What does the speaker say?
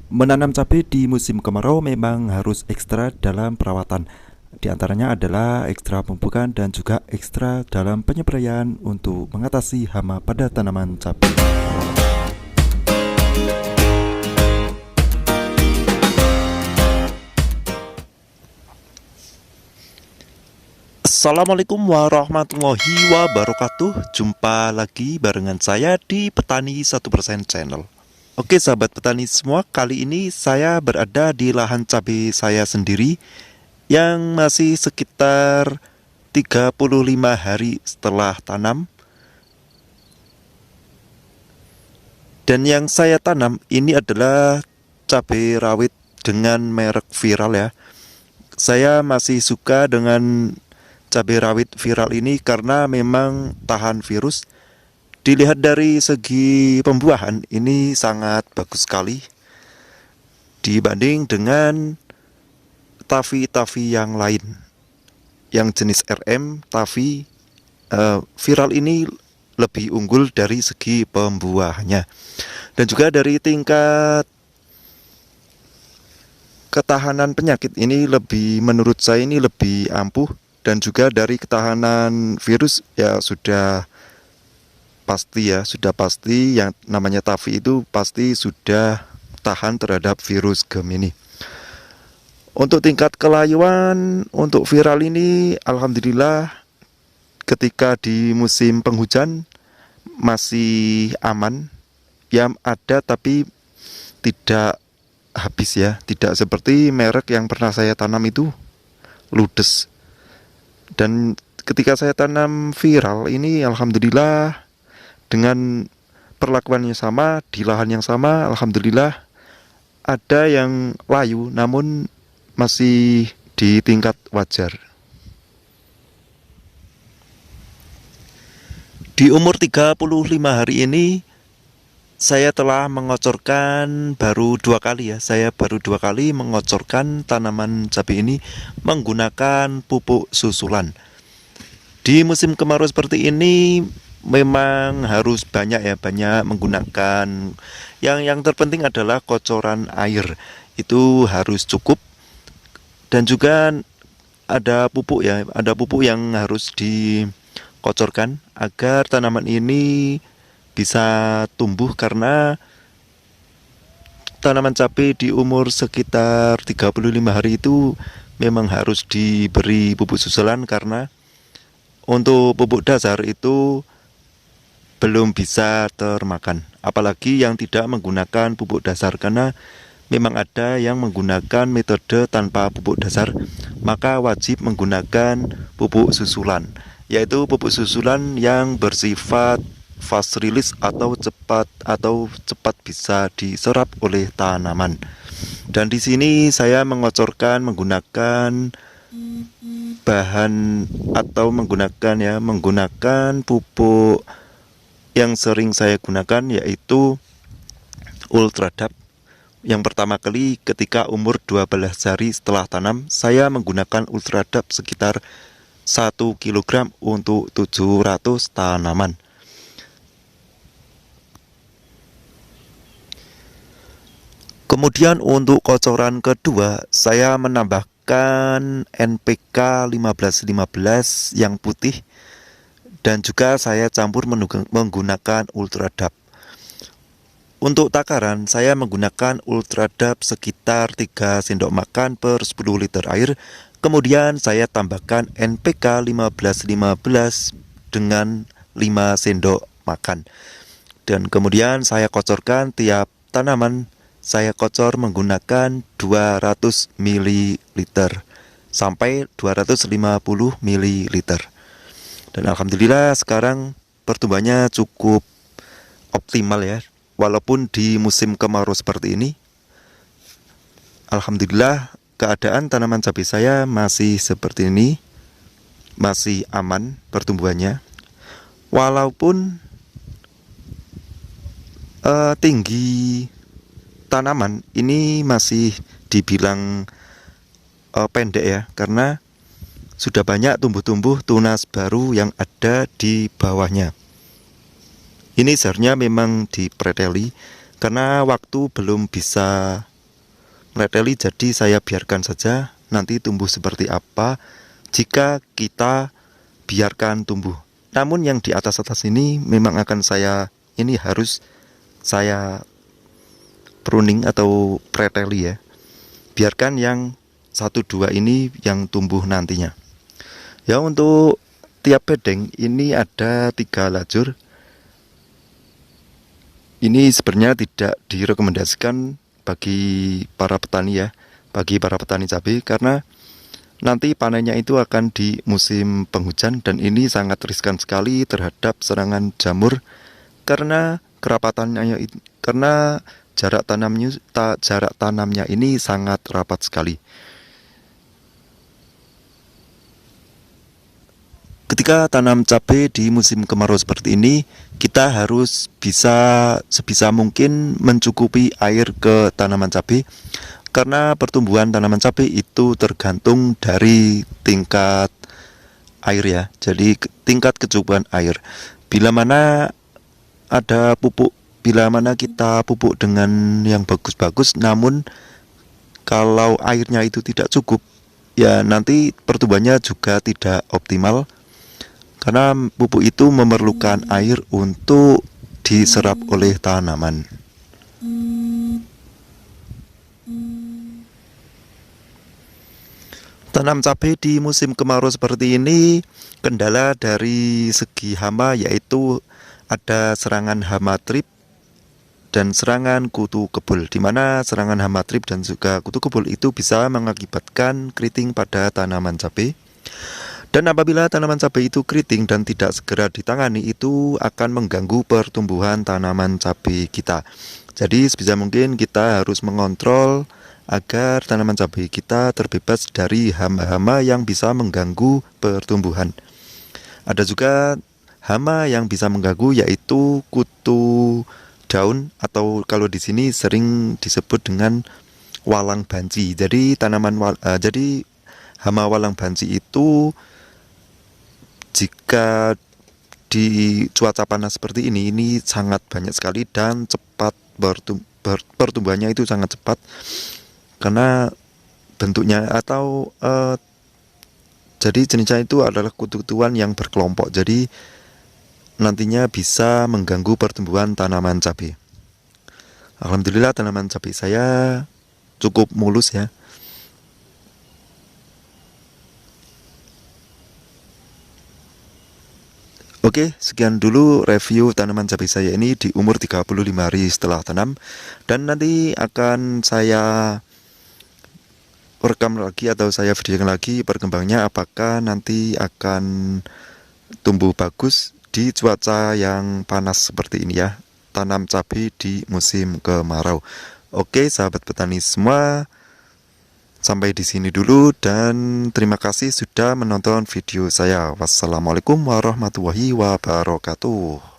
Menanam cabai di musim kemarau memang harus ekstra dalam perawatan. Di antaranya adalah ekstra pemupukan dan juga ekstra dalam penyempraian untuk mengatasi hama pada tanaman cabai. Assalamualaikum warahmatullahi wabarakatuh. Jumpa lagi barengan saya di Petani 1% Channel. Oke sahabat petani semua, kali ini saya berada di lahan cabai saya sendiri yang masih sekitar 35 hari setelah tanam. Dan yang saya tanam ini adalah cabai rawit dengan merek viral ya. Saya masih suka dengan cabai rawit viral ini karena memang tahan virus. Dilihat dari segi pembuahan ini sangat bagus sekali dibanding dengan tavi-tavi yang lain yang jenis RM. Tavi viral ini lebih unggul dari segi pembuahannya dan juga dari tingkat ketahanan penyakit ini lebih, menurut saya ini lebih ampuh, dan juga dari ketahanan virus ya sudah pasti yang namanya tavi itu pasti sudah tahan terhadap virus Gemini. Untuk tingkat kelayuan untuk viral ini alhamdulillah ketika di musim penghujan masih aman. Ya ada tapi tidak habis ya, tidak seperti merek yang pernah saya tanam itu ludes. Dan ketika saya tanam viral ini alhamdulillah dengan perlakuannya sama, di lahan yang sama, alhamdulillah ada yang layu namun masih di tingkat wajar. Di umur 35 hari ini saya telah mengocorkan baru 2 kali ya. Saya baru 2 kali mengocorkan tanaman cabai ini menggunakan pupuk susulan. Di musim kemarau seperti ini memang harus banyak menggunakan yang terpenting adalah kocoran air itu harus cukup, dan juga ada pupuk yang harus dikocorkan agar tanaman ini bisa tumbuh, karena tanaman cabai di umur sekitar 35 hari itu memang harus diberi pupuk susulan, karena untuk pupuk dasar itu belum bisa termakan, apalagi yang tidak menggunakan pupuk dasar, karena memang ada yang menggunakan metode tanpa pupuk dasar, maka wajib menggunakan pupuk susulan, yaitu pupuk susulan yang bersifat fast release atau cepat bisa diserap oleh tanaman. Dan di sini saya mengocorkan menggunakan bahan atau menggunakan pupuk yang sering saya gunakan, yaitu ultradap. Yang pertama kali ketika umur 12 hari setelah tanam, saya menggunakan ultradap sekitar 1 kg untuk 700 tanaman. Kemudian untuk kocoran kedua, saya menambahkan NPK 1515 yang putih, dan juga saya campur menggunakan ultradap. Untuk takaran saya menggunakan ultradap sekitar 3 sendok makan per 10 liter air. Kemudian saya tambahkan NPK 1515 dengan 5 sendok makan. Dan kemudian saya kocorkan tiap tanaman. Saya kocor menggunakan 200 ml sampai 250 ml. Dan alhamdulillah sekarang pertumbuhannya cukup optimal ya. Walaupun di musim kemarau seperti ini, alhamdulillah keadaan tanaman cabai saya masih seperti ini, masih aman pertumbuhannya. Walaupun tinggi tanaman ini masih dibilang pendek ya, karena sudah banyak tumbuh-tumbuh tunas baru yang ada di bawahnya. Ini seharusnya memang dipreteli karena waktu belum bisa mereteli, jadi saya biarkan saja nanti tumbuh seperti apa jika kita biarkan tumbuh. Namun yang di atas-atas ini memang akan harus saya pruning atau preteli ya. Biarkan yang 1-2 ini yang tumbuh nantinya. Ya, untuk tiap bedeng ini ada 3 lajur. Ini sebenarnya tidak direkomendasikan bagi para petani ya, bagi para petani cabai, karena nanti panennya itu akan di musim penghujan dan ini sangat riskan sekali terhadap serangan jamur karena karena jarak tanamnya ini sangat rapat sekali. Ketika tanam cabai di musim kemarau seperti ini, kita harus sebisa mungkin mencukupi air ke tanaman cabai, karena pertumbuhan tanaman cabai itu tergantung dari tingkat air ya. Jadi tingkat kecukupan air. Bila mana kita pupuk dengan yang bagus-bagus, namun kalau airnya itu tidak cukup, ya nanti pertumbuhannya juga tidak optimal. Karena pupuk itu memerlukan air untuk diserap oleh tanaman. Tanam cabai di musim kemarau seperti ini, kendala dari segi hama yaitu ada serangan hama trip dan serangan kutu kebul, di mana serangan hama trip dan juga kutu kebul itu bisa mengakibatkan keriting pada tanaman cabai. Dan apabila tanaman cabai itu keriting dan tidak segera ditangani, itu akan mengganggu pertumbuhan tanaman cabai kita. Jadi sebisa mungkin kita harus mengontrol agar tanaman cabai kita terbebas dari hama-hama yang bisa mengganggu pertumbuhan. Ada juga hama yang bisa mengganggu yaitu kutu daun, atau kalau di sini sering disebut dengan walang banci. Jadi hama walang banci itu jika di cuaca panas seperti ini sangat banyak sekali dan cepat pertumbuhannya itu sangat cepat karena bentuknya atau jadi jenisnya itu adalah kutu-kutuan yang berkelompok. Jadi nantinya bisa mengganggu pertumbuhan tanaman cabai. Alhamdulillah tanaman cabai saya cukup mulus ya. Oke, sekian dulu review tanaman cabai saya ini di umur 35 hari setelah tanam. Dan nanti akan saya rekam lagi atau saya videokan lagi perkembangannya, apakah nanti akan tumbuh bagus di cuaca yang panas seperti ini ya, tanam cabai di musim kemarau. Oke, sahabat petani semua, sampai di sini dulu dan terima kasih sudah menonton video saya. Wassalamualaikum warahmatullahi wabarakatuh.